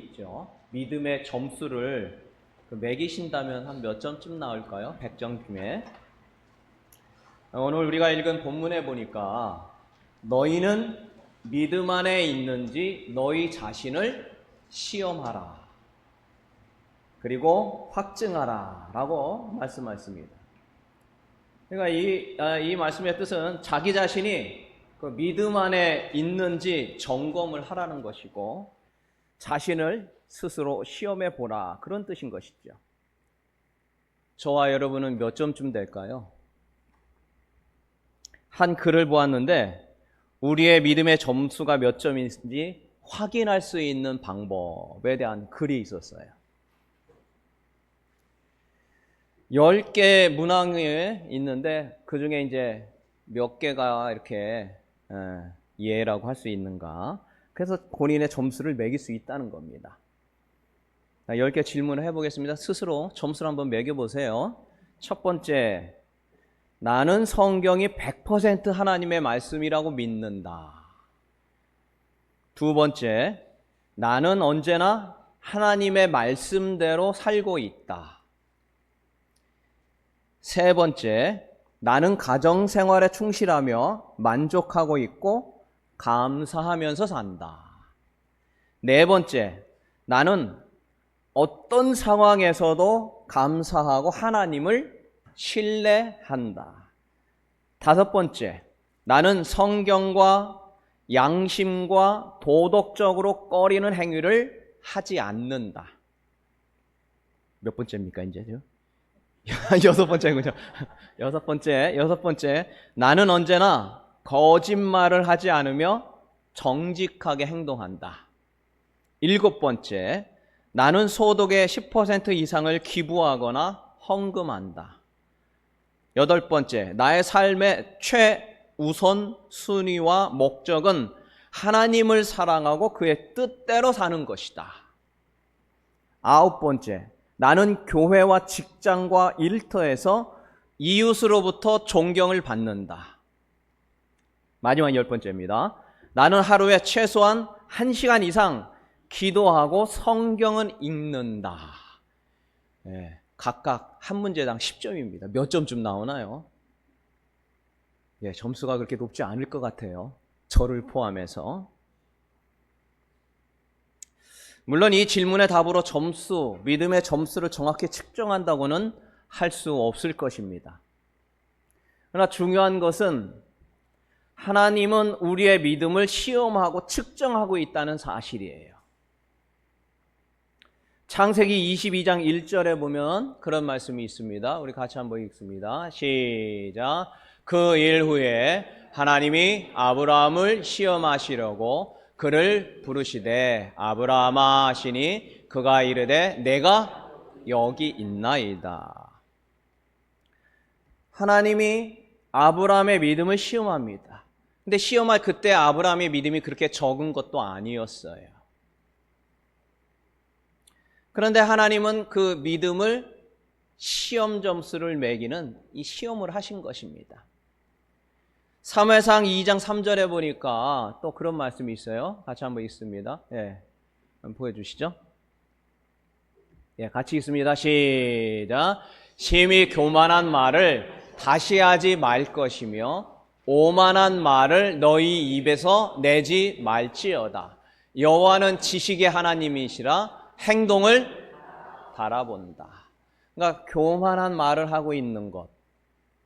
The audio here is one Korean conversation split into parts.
있죠. 믿음의 점수를 매기신다면 한 몇 점쯤 나올까요? 100점 중에. 오늘 우리가 읽은 본문에 보니까 너희는 믿음 안에 있는지 너희 자신을 시험하라. 그리고 확증하라. 라고 말씀하셨습니다. 그러니까 이 말씀의 뜻은 자기 자신이 그 믿음 안에 있는지 점검을 하라는 것이고 자신을 스스로 시험해 보라. 그런 뜻인 것이죠. 저와 여러분은 몇 점쯤 될까요? 한 글을 보았는데 우리의 믿음의 점수가 몇 점인지 확인할 수 있는 방법에 대한 글이 있었어요. 10개 문항에 있는데 그 중에 이제 몇 개가 이렇게 예라고 할 수 있는가. 그래서 본인의 점수를 매길 수 있다는 겁니다. 10개 질문을 해보겠습니다. 스스로 점수를 한번 매겨보세요. 첫 번째, 나는 성경이 100% 하나님의 말씀이라고 믿는다. 두 번째, 나는 언제나 하나님의 말씀대로 살고 있다. 세 번째, 나는 가정생활에 충실하며 만족하고 있고 감사하면서 산다. 네 번째, 나는 어떤 상황에서도 감사하고 하나님을 신뢰한다. 다섯 번째, 나는 성경과 양심과 도덕적으로 꺼리는 행위를 하지 않는다. 몇 번째입니까, 이제요? 여섯 번째군요. 여섯 번째, 나는 언제나 거짓말을 하지 않으며 정직하게 행동한다. 일곱 번째, 나는 소득의 10% 이상을 기부하거나 헌금한다. 여덟 번째, 나의 삶의 최우선 순위와 목적은 하나님을 사랑하고 그의 뜻대로 사는 것이다. 아홉 번째, 나는 교회와 직장과 일터에서 이웃으로부터 존경을 받는다. 마지막 10번째입니다. 나는 하루에 최소한 1시간 이상 기도하고 성경은 읽는다. 각각 한 문제당 10점입니다. 몇 점쯤 나오나요? 점수가 그렇게 높지 않을 것 같아요. 저를 포함해서. 물론 이 질문의 답으로 믿음의 점수를 정확히 측정한다고는 할 수 없을 것입니다. 그러나 중요한 것은 하나님은 우리의 믿음을 시험하고 측정하고 있다는 사실이에요. 창세기 22장 1절에 보면 그런 말씀이 있습니다. 우리 같이 한번 읽습니다. 시작. 그 일 후에 하나님이 아브라함을 시험하시려고 그를 부르시되 아브라함아 하시니 그가 이르되 내가 여기 있나이다. 하나님이 아브라함의 믿음을 시험합니다. 근데 시험할 그때 아브라함의 믿음이 그렇게 적은 것도 아니었어요. 그런데 하나님은 그 믿음을 시험 점수를 매기는 이 시험을 하신 것입니다. 사무엘상 2장 3절에 보니까 또 그런 말씀이 있어요. 같이 한번 읽습니다. 한번 보여주시죠. 같이 읽습니다. 시작. 심히 교만한 말을 다시 하지 말 것이며 오만한 말을 너희 입에서 내지 말지어다. 여호와는 지식의 하나님이시라 행동을 달아본다. 그러니까 교만한 말을 하고 있는 것,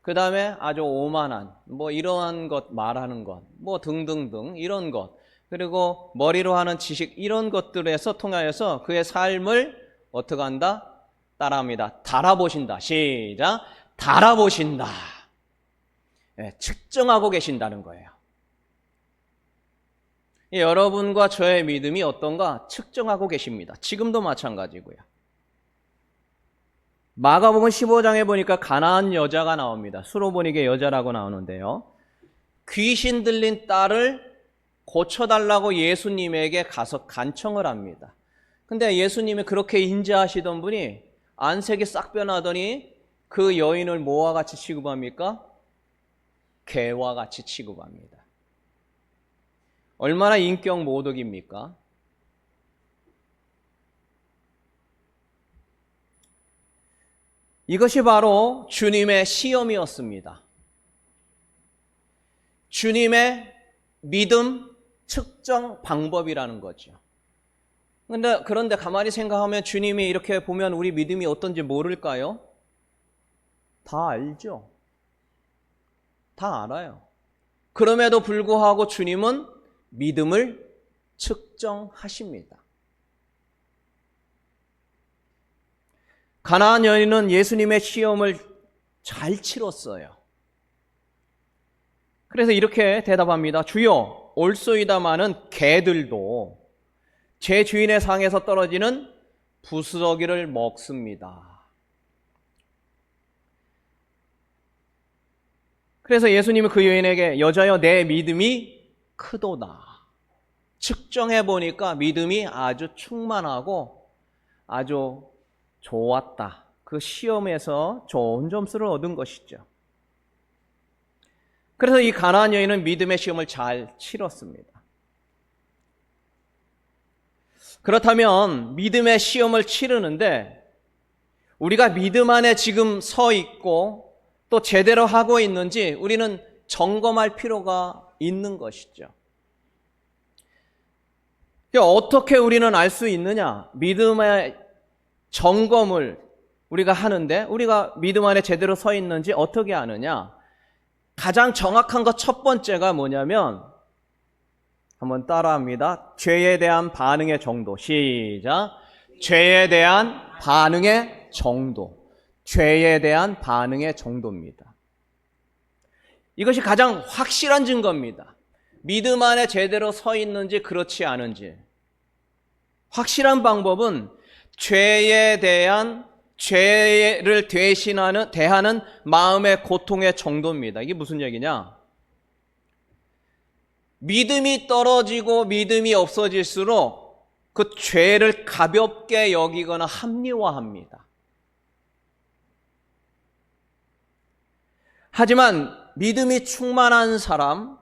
그 다음에 아주 오만한 이러한 것 말하는 것, 등등등 이런 것, 그리고 머리로 하는 지식 이런 것들에서 통하여서 그의 삶을 어떻게 한다? 따라합니다. 달아보신다. 시작. 달아보신다. 측정하고 계신다는 거예요. 여러분과 저의 믿음이 어떤가 측정하고 계십니다. 지금도 마찬가지고요. 마가복음 15장에 보니까 가나안 여자가 나옵니다. 수로보니게 여자라고 나오는데요. 귀신 들린 딸을 고쳐달라고 예수님에게 가서 간청을 합니다. 근데 예수님이 그렇게 인자하시던 분이 안색이 싹 변하더니 그 여인을 뭐와 같이 취급합니까? 개와 같이 취급합니다. 얼마나 인격 모독입니까? 이것이 바로 주님의 시험이었습니다. 주님의 믿음 측정 방법이라는 거죠. 그런데 가만히 생각하면 주님이 이렇게 보면 우리 믿음이 어떤지 모를까요? 다 알죠. 다 알아요. 그럼에도 불구하고 주님은 믿음을 측정하십니다. 가나안 여인은 예수님의 시험을 잘 치렀어요. 그래서 이렇게 대답합니다. 주여, 올소이다마는 개들도 제 주인의 상에서 떨어지는 부스러기를 먹습니다. 그래서 예수님은 그 여인에게 여자여 내 믿음이 크도다. 측정해 보니까 믿음이 아주 충만하고 아주 좋았다. 그 시험에서 좋은 점수를 얻은 것이죠. 그래서 이 가나안 여인은 믿음의 시험을 잘 치렀습니다. 그렇다면 믿음의 시험을 치르는데 우리가 믿음 안에 지금 서 있고 또 제대로 하고 있는지 우리는 점검할 필요가 있는 것이죠. 어떻게 우리는 알 수 있느냐? 믿음의 점검을 우리가 하는데 우리가 믿음 안에 제대로 서 있는지 어떻게 아느냐? 가장 정확한 것 첫 번째가 뭐냐면 한번 따라합니다. 죄에 대한 반응의 정도. 시작. 죄에 대한 반응의 정도. 죄에 대한 반응의 정도입니다. 이것이 가장 확실한 증거입니다. 믿음 안에 제대로 서 있는지 그렇지 않은지. 확실한 방법은 죄에 대한 죄를 대하는 마음의 고통의 정도입니다. 이게 무슨 얘기냐? 믿음이 떨어지고 믿음이 없어질수록 그 죄를 가볍게 여기거나 합리화합니다. 하지만 믿음이 충만한 사람,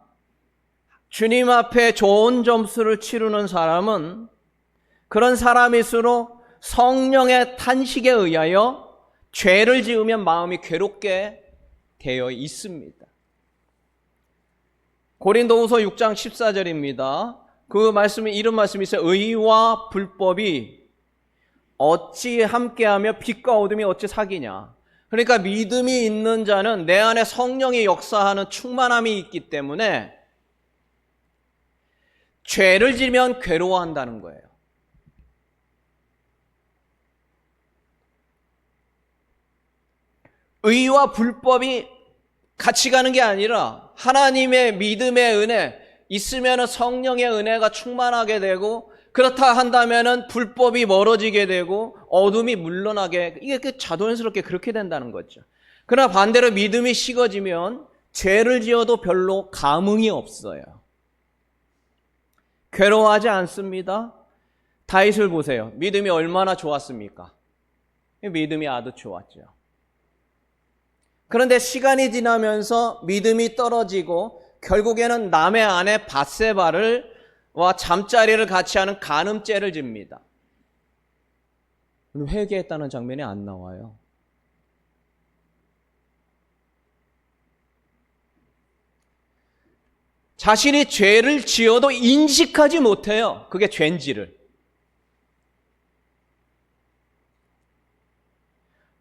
주님 앞에 좋은 점수를 치르는 사람은 그런 사람일수록 성령의 탄식에 의하여 죄를 지으면 마음이 괴롭게 되어 있습니다. 고린도후서 6장 14절입니다. 그 말씀이 이런 말씀이 있어요. 의와 불법이 어찌 함께하며 빛과 어둠이 어찌 사귀냐. 그러니까 믿음이 있는 자는 내 안에 성령이 역사하는 충만함이 있기 때문에 죄를 지면 괴로워한다는 거예요. 의와 불법이 같이 가는 게 아니라 하나님의 믿음의 은혜 있으면 성령의 은혜가 충만하게 되고 그렇다 한다면 불법이 멀어지게 되고 어둠이 물러나게 이게 자연스럽게 그렇게 된다는 거죠. 그러나 반대로 믿음이 식어지면 죄를 지어도 별로 감흥이 없어요. 괴로워하지 않습니다. 다윗을 보세요. 믿음이 얼마나 좋았습니까? 믿음이 아주 좋았죠. 그런데 시간이 지나면서 믿음이 떨어지고 결국에는 남의 아내 밧세바와 잠자리를 같이 하는 간음죄를 집니다. 회개했다는 장면이 안 나와요. 자신이 죄를 지어도 인식하지 못해요. 그게 죄인지를.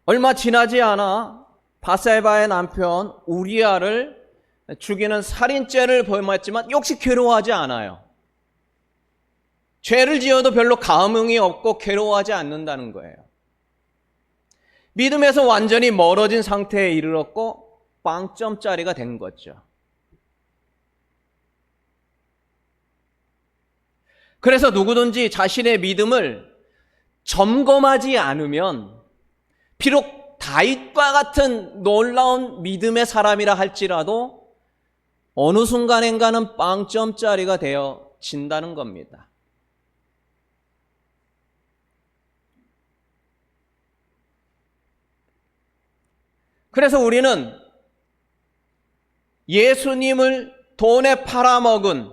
얼마 지나지 않아 밧세바의 남편 우리아를 죽이는 살인죄를 범했지만 역시 괴로워하지 않아요. 죄를 지어도 별로 감흥이 없고 괴로워하지 않는다는 거예요. 믿음에서 완전히 멀어진 상태에 이르렀고 빵점짜리가 된 거죠. 그래서 누구든지 자신의 믿음을 점검하지 않으면 비록 다윗과 같은 놀라운 믿음의 사람이라 할지라도 어느 순간인가는 빵점짜리가 되어진다는 겁니다. 그래서 우리는 예수님을 돈에 팔아먹은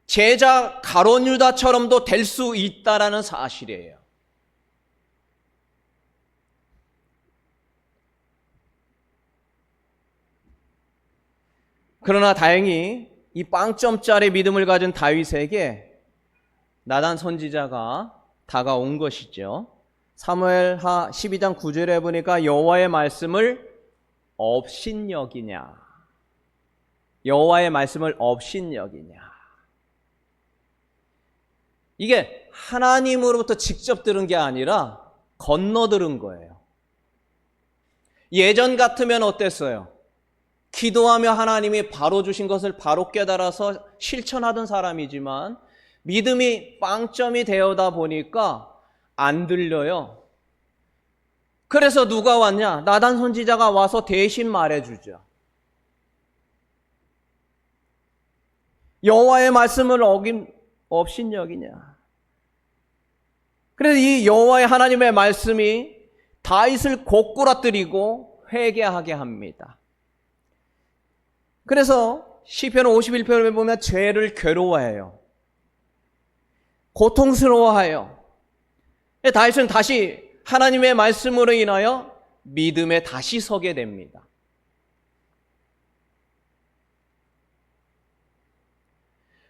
제자 가룟 유다처럼도 될 수 있다라는 사실이에요. 그러나 다행히 이 빵점짜리 믿음을 가진 다윗에게 나단 선지자가 다가온 것이죠. 사무엘하 12장 9절에 보니까 여호와의 말씀을 업신여기냐. 여호와의 말씀을 업신여기냐. 이게 하나님으로부터 직접 들은 게 아니라 건너 들은 거예요. 예전 같으면 어땠어요? 기도하며 하나님이 바로 주신 것을 바로 깨달아서 실천하던 사람이지만 믿음이 빵점이 되어다 보니까 안 들려요. 그래서 누가 왔냐? 나단 선지자가 와서 대신 말해주죠. 여호와의 말씀을 업신여기냐. 그래서 이 여호와의 하나님의 말씀이 다윗을 고꾸라뜨리고 회개하게 합니다. 그래서 시편 51편에 보면 죄를 괴로워해요. 고통스러워해요. 다윗은 다시 하나님의 말씀으로 인하여 믿음에 다시 서게 됩니다.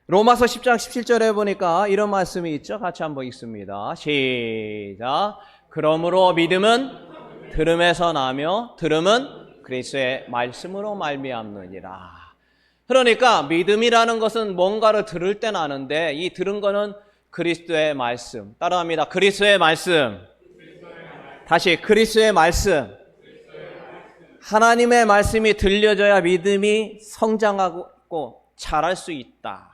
로마서 10장 17절에 보니까 이런 말씀이 있죠. 같이 한번 읽습니다. 시작. 그러므로 믿음은 들음에서 나며 들음은 그리스도의 말씀으로 말미암느니라. 그러니까 믿음이라는 것은 뭔가를 들을 때 나는데 이 들은 거는 그리스도의 말씀. 따라합니다. 그리스도의 말씀. 다시 그리스도의 말씀. 하나님의 말씀이 들려져야 믿음이 성장하고 자랄 수 있다.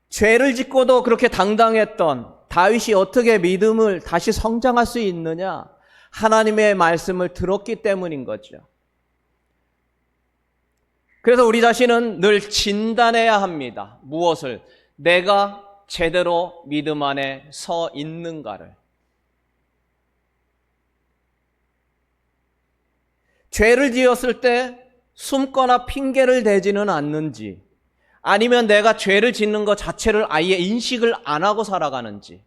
죄를 짓고도 그렇게 당당했던 다윗이 어떻게 믿음을 다시 성장할 수 있느냐? 하나님의 말씀을 들었기 때문인 거죠. 그래서 우리 자신은 늘 진단해야 합니다. 무엇을? 내가 제대로 믿음 안에 서 있는가를. 죄를 지었을 때 숨거나 핑계를 대지는 않는지, 아니면 내가 죄를 짓는 것 자체를 아예 인식을 안 하고 살아가는지.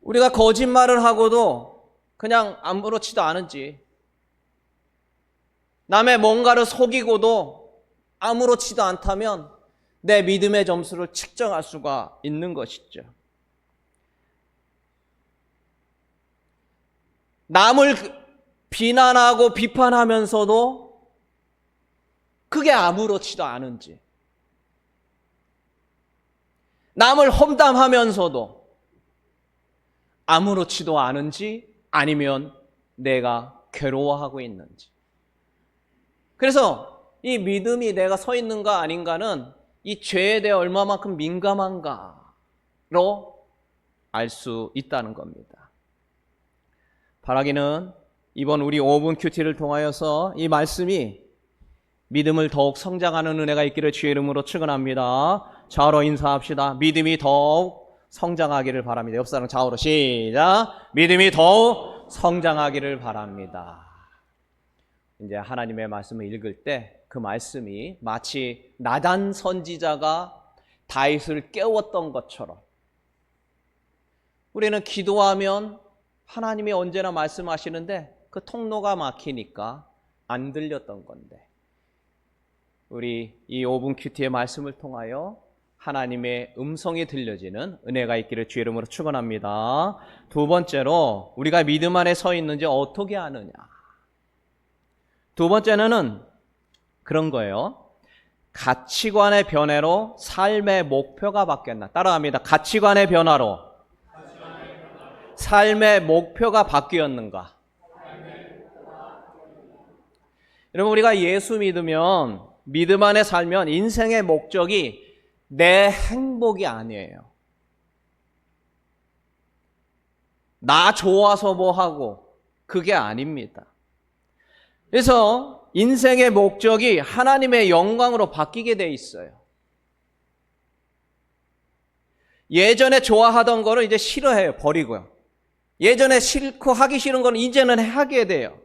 우리가 거짓말을 하고도 그냥 아무렇지도 않은지, 남의 뭔가를 속이고도 아무렇지도 않다면 내 믿음의 점수를 측정할 수가 있는 것이죠. 남을 비난하고 비판하면서도 그게 아무렇지도 않은지, 남을 험담하면서도 아무렇지도 않은지, 아니면 내가 괴로워하고 있는지. 그래서 이 믿음이 내가 서 있는가 아닌가는 이 죄에 대해 얼마만큼 민감한가로 알 수 있다는 겁니다. 바라기는 이번 우리 5분 큐티를 통하여서 이 말씀이 믿음을 더욱 성장하는 은혜가 있기를 주의 이름으로 축원합니다. 좌우로 인사합시다. 믿음이 더욱 성장하기를 바랍니다. 옆 사람 좌우로 시작. 믿음이 더욱 성장하기를 바랍니다. 이제 하나님의 말씀을 읽을 때 그 말씀이 마치 나단 선지자가 다윗을 깨웠던 것처럼 우리는 기도하면 하나님이 언제나 말씀하시는데 그 통로가 막히니까 안 들렸던 건데, 우리 이 5분 큐티의 말씀을 통하여 하나님의 음성이 들려지는 은혜가 있기를 주의 이름으로 축원합니다. 두 번째로 우리가 믿음 안에 서 있는지 어떻게 아느냐. 두 번째는 그런 거예요. 가치관의 변화로 삶의 목표가 바뀌었나. 따라합니다. 가치관의 변화로 삶의 목표가 바뀌었는가. 여러분, 우리가 예수 믿으면, 믿음 안에 살면 인생의 목적이 내 행복이 아니에요. 나 좋아서 뭐 하고, 그게 아닙니다. 그래서 인생의 목적이 하나님의 영광으로 바뀌게 돼 있어요. 예전에 좋아하던 거를 이제 싫어해요. 버리고요. 예전에 싫고 하기 싫은 거는 이제는 하게 돼요.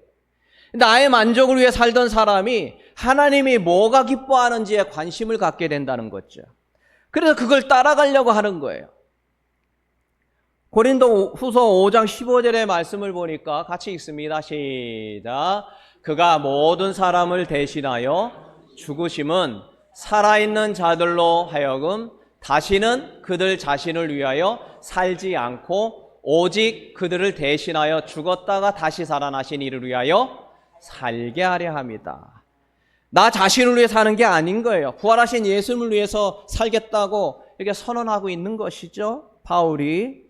나의 만족을 위해 살던 사람이 하나님이 뭐가 기뻐하는지에 관심을 갖게 된다는 거죠. 그래서 그걸 따라가려고 하는 거예요. 고린도 후서 5장 15절의 말씀을 보니까 같이 읽습니다. 시작. 그가 모든 사람을 대신하여 죽으심은 살아있는 자들로 하여금 다시는 그들 자신을 위하여 살지 않고 오직 그들을 대신하여 죽었다가 다시 살아나신 이를 위하여 살게 하려 합니다. 나 자신을 위해 사는 게 아닌 거예요. 부활하신 예수님을 위해서 살겠다고 이렇게 선언하고 있는 것이죠, 바울이.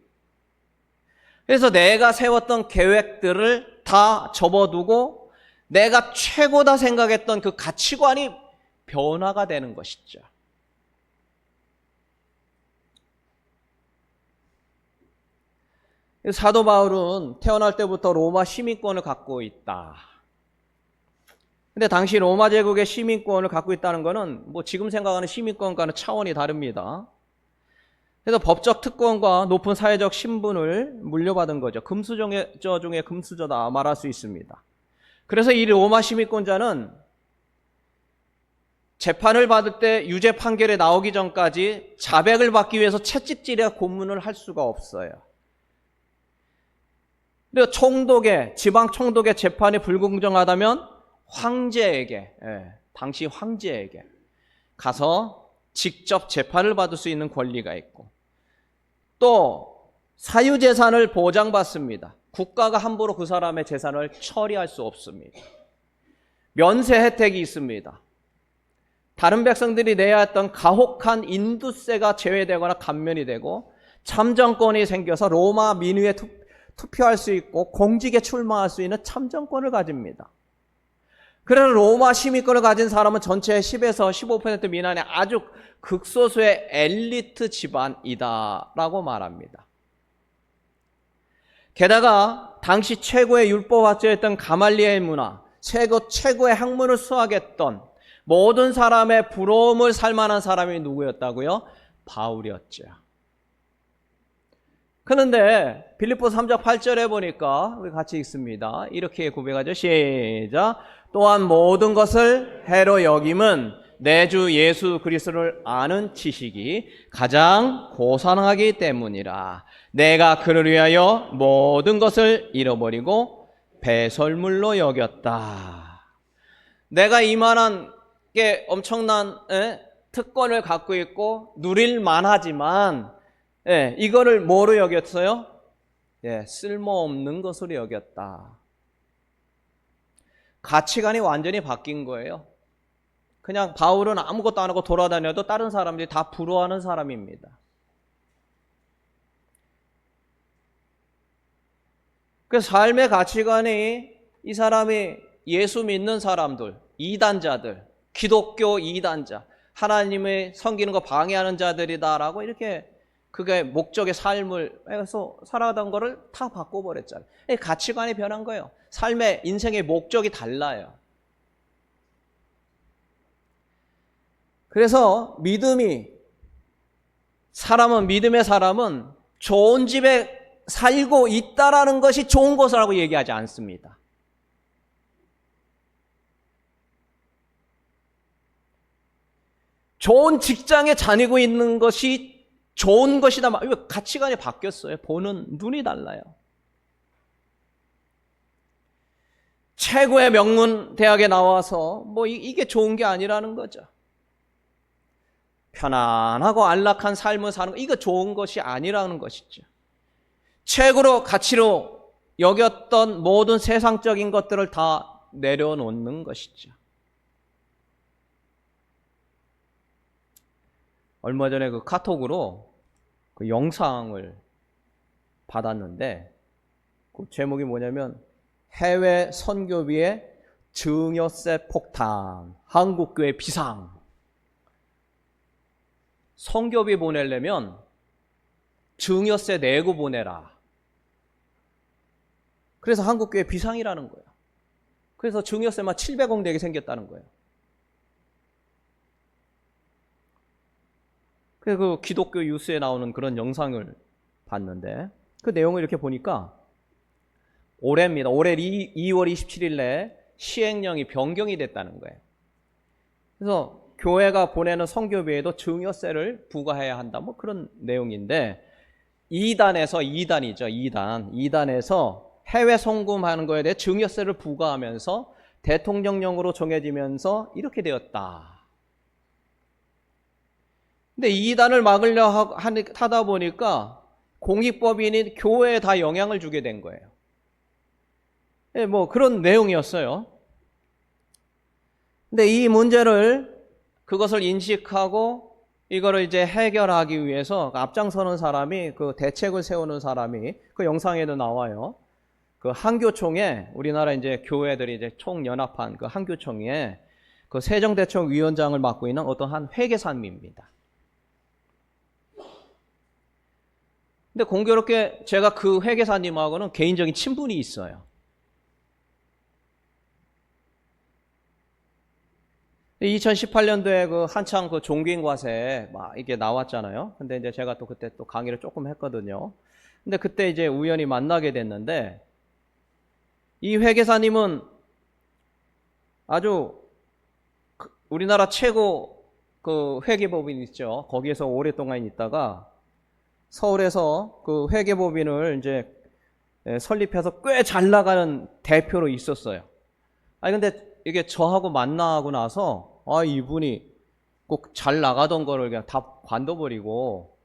그래서 내가 세웠던 계획들을 다 접어두고 내가 최고다 생각했던 그 가치관이 변화가 되는 것이죠. 사도 바울은 태어날 때부터 로마 시민권을 갖고 있다. 근데 당시 로마 제국의 시민권을 갖고 있다는 것은 뭐 지금 생각하는 시민권과는 차원이 다릅니다. 그래서 법적 특권과 높은 사회적 신분을 물려받은 거죠. 금수저 중에 금수저다 말할 수 있습니다. 그래서 이 로마 시민권자는 재판을 받을 때 유죄 판결이 나오기 전까지 자백을 받기 위해서 채찍질이나 고문을 할 수가 없어요. 그리고 총독의, 지방 총독의 재판이 불공정하다면 황제에게, 당시 황제에게 가서 직접 재판을 받을 수 있는 권리가 있고, 또 사유재산을 보장받습니다. 국가가 함부로 그 사람의 재산을 처리할 수 없습니다. 면세 혜택이 있습니다. 다른 백성들이 내야 했던 가혹한 인두세가 제외되거나 감면이 되고, 참정권이 생겨서 로마 민의에 투표할 수 있고 공직에 출마할 수 있는 참정권을 가집니다. 그래서 로마 시민권을 가진 사람은 전체의 10에서 15% 미만의 아주 극소수의 엘리트 집안이다 라고 말합니다. 게다가 당시 최고의 율법학자였던 가말리엘 문화, 최고의 학문을 수학했던 모든 사람의 부러움을 살 만한 사람이 누구였다고요? 바울이었죠. 그런데 빌립보서 3장 8절에 보니까 우리 같이 읽습니다. 이렇게 고백하죠. 시작. 또한 모든 것을 해로 여김은 내 주 예수 그리스도를 아는 지식이 가장 고상하기 때문이라. 내가 그를 위하여 모든 것을 잃어버리고 배설물로 여겼다. 내가 이만한 게 엄청난 특권을 갖고 있고 누릴 만하지만 이거를 뭐로 여겼어요? 쓸모없는 것으로 여겼다. 가치관이 완전히 바뀐 거예요. 그냥 바울은 아무것도 안 하고 돌아다녀도 다른 사람들이 다 부러워하는 사람입니다. 그 삶의 가치관이 이 사람이 예수 믿는 사람들, 이단자들, 기독교 이단자, 하나님의 섬기는 거 방해하는 자들이다라고 이렇게 그게 목적의 삶을 해서 살아가던 거를 다 바꿔버렸잖아요. 가치관이 변한 거예요. 삶의 인생의 목적이 달라요. 그래서 믿음의 사람은 좋은 집에 살고 있다라는 것이 좋은 것이라고 얘기하지 않습니다. 좋은 직장에 다니고 있는 것이 좋은 것이다. 가치관이 바뀌었어요. 보는 눈이 달라요. 최고의 명문 대학에 나와서 이게 좋은 게 아니라는 거죠. 편안하고 안락한 삶을 사는 거, 이거 좋은 것이 아니라는 것이죠. 최고로 가치로 여겼던 모든 세상적인 것들을 다 내려놓는 것이죠. 얼마 전에 그 카톡으로 그 영상을 받았는데 그 제목이 뭐냐면 해외 선교비의 증여세 폭탄, 한국교회 비상. 선교비 보내려면 증여세 내고 보내라. 그래서 한국교회 비상이라는 거예요. 그래서 증여세만 700억 내게 생겼다는 거예요. 그래서 그 기독교 뉴스에 나오는 그런 영상을 봤는데 그 내용을 이렇게 보니까 올해입니다. 올해 2월 27일에 시행령이 변경이 됐다는 거예요. 그래서 교회가 보내는 선교비에도 증여세를 부과해야 한다. 그런 내용인데 2단에서 해외 송금하는 거에 대해 증여세를 부과하면서 대통령령으로 정해지면서 이렇게 되었다. 근데 2단을 막으려 하다 보니까 공익법인인 교회에 다 영향을 주게 된 거예요. 네, 뭐 그런 내용이었어요. 근데 이 문제를 그것을 인식하고 이거를 이제 해결하기 위해서 앞장서는 사람이, 그 대책을 세우는 사람이, 그 영상에도 나와요. 그 한교총에, 우리나라 이제 교회들이 이제 총연합한 그 한교총에 그 세정대책위원장을 맡고 있는 어떤 한 회계사님입니다. 근데 공교롭게 제가 그 회계사님하고는 개인적인 친분이 있어요. 2018년도에 그 한창 그 종교인과세 막 이게 나왔잖아요. 근데 이제 제가 또 그때 또 강의를 조금 했거든요. 근데 그때 이제 우연히 만나게 됐는데, 이 회계사님은 아주 우리나라 최고 그 회계법인 있죠. 거기에서 오랫동안 있다가 서울에서 그 회계법인을 이제 설립해서 꽤 잘 나가는 대표로 있었어요. 아니 근데 이게 저하고 만나고 나서 이분이 꼭 잘 나가던 거를 그냥 다 관둬버리고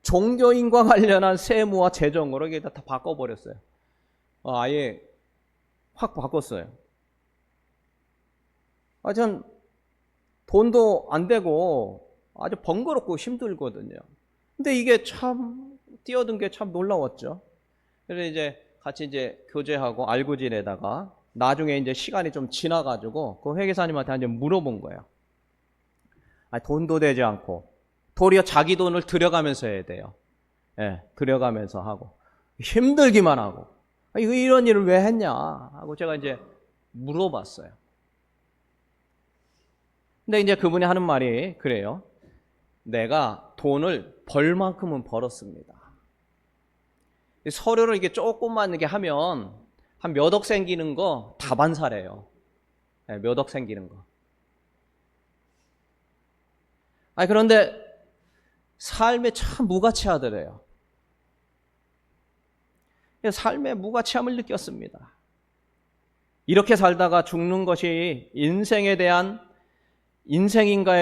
종교인과 관련한 세무와 재정으로 이게 다 바꿔버렸어요. 아예 확 바꿨어요. 전 돈도 안 되고 아주 번거롭고 힘들거든요. 근데 이게 참 뛰어든 게 참 놀라웠죠. 그래서 이제 같이 이제 교제하고 알고 지내다가 나중에 이제 시간이 좀 지나가지고 그 회계사님한테 이제 물어본 거예요. 돈도 되지 않고 도리어 자기 돈을 들여가면서 해야 돼요. 예, 들여가면서 하고 힘들기만 하고 이런 일을 왜 했냐 하고 제가 이제 물어봤어요. 근데 이제 그분이 하는 말이 그래요. 내가 돈을 벌 만큼은 벌었습니다. 서류를 이게 조금만 이렇게 하면 한 몇 억 생기는 거 다반사래요. 네, 몇 억 생기는 거. 그런데 삶에 참 무가치하더래요. 삶의 무가치함을 느꼈습니다. 이렇게 살다가 죽는 것이 인생인가에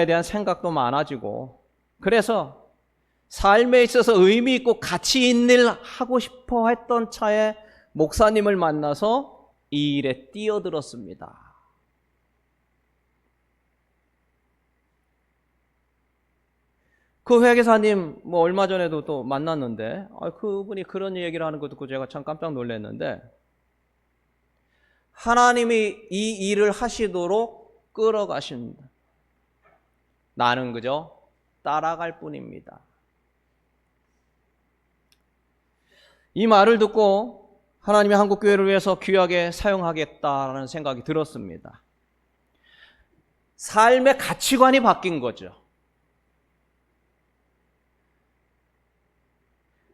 대한 생각도 많아지고, 그래서 삶에 있어서 의미 있고 가치 있는 일 하고 싶어 했던 차에 목사님을 만나서 이 일에 뛰어들었습니다. 그 회계사님 뭐 얼마 전에도 또 만났는데 그분이 그런 얘기를 하는 거 듣고 제가 참 깜짝 놀랐는데, 하나님이 이 일을 하시도록 끌어가신다. 나는 그저 따라갈 뿐입니다. 이 말을 듣고 하나님이 한국교회를 위해서 귀하게 사용하겠다라는 생각이 들었습니다. 삶의 가치관이 바뀐 거죠.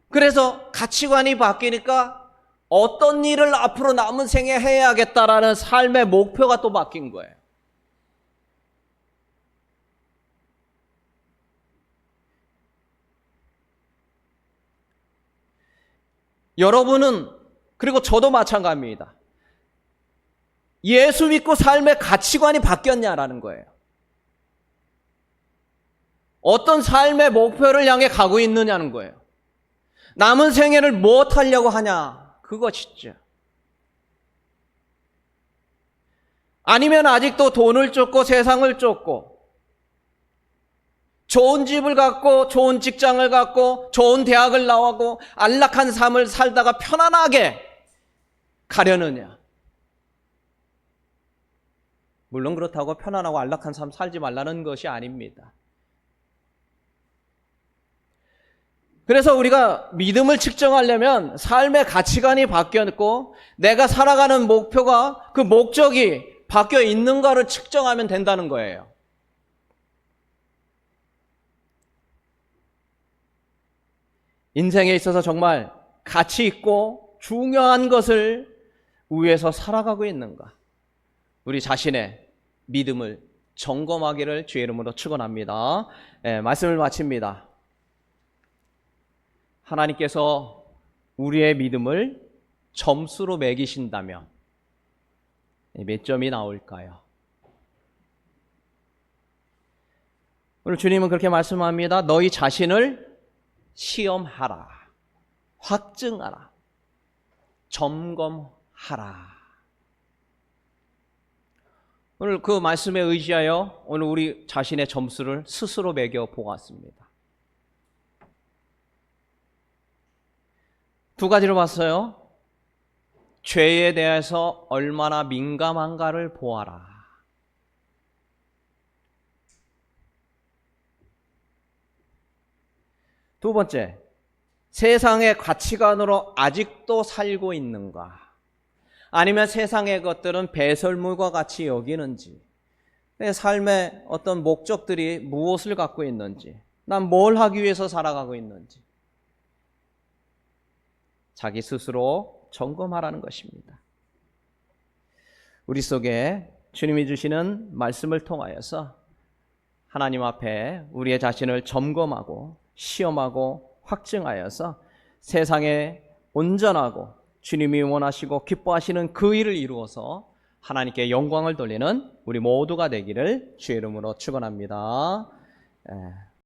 그래서 가치관이 바뀌니까 어떤 일을 앞으로 남은 생에 해야겠다라는 삶의 목표가 또 바뀐 거예요. 여러분은, 그리고 저도 마찬가지입니다. 예수 믿고 삶의 가치관이 바뀌었냐라는 거예요. 어떤 삶의 목표를 향해 가고 있느냐는 거예요. 남은 생애를 무엇 하려고 하냐, 그것이죠. 아니면 아직도 돈을 쫓고 세상을 쫓고 좋은 집을 갖고 좋은 직장을 갖고 좋은 대학을 나오고 안락한 삶을 살다가 편안하게 가려느냐. 물론 그렇다고 편안하고 안락한 삶 살지 말라는 것이 아닙니다. 그래서 우리가 믿음을 측정하려면 삶의 가치관이 바뀌었고 내가 살아가는 목표가, 그 목적이 바뀌어 있는가를 측정하면 된다는 거예요. 인생에 있어서 정말 가치 있고 중요한 것을 위해서 살아가고 있는가, 우리 자신의 믿음을 점검하기를 주의 이름으로 축원합니다. 말씀을 마칩니다. 하나님께서 우리의 믿음을 점수로 매기신다면 몇 점이 나올까요? 오늘 주님은 그렇게 말씀합니다. 너희 자신을 시험하라, 확증하라, 점검하라. 오늘 그 말씀에 의지하여 오늘 우리 자신의 점수를 스스로 매겨 보았습니다. 두 가지로 봤어요. 죄에 대해서 얼마나 민감한가를 보아라. 두 번째, 세상의 가치관으로 아직도 살고 있는가? 아니면 세상의 것들은 배설물과 같이 여기는지, 내 삶의 어떤 목적들이 무엇을 갖고 있는지, 난 뭘 하기 위해서 살아가고 있는지, 자기 스스로 점검하라는 것입니다. 우리 속에 주님이 주시는 말씀을 통하여서 하나님 앞에 우리의 자신을 점검하고 시험하고 확증하여서 세상에 온전하고 주님이 원하시고 기뻐하시는 그 일을 이루어서 하나님께 영광을 돌리는 우리 모두가 되기를 주의 이름으로 축원합니다.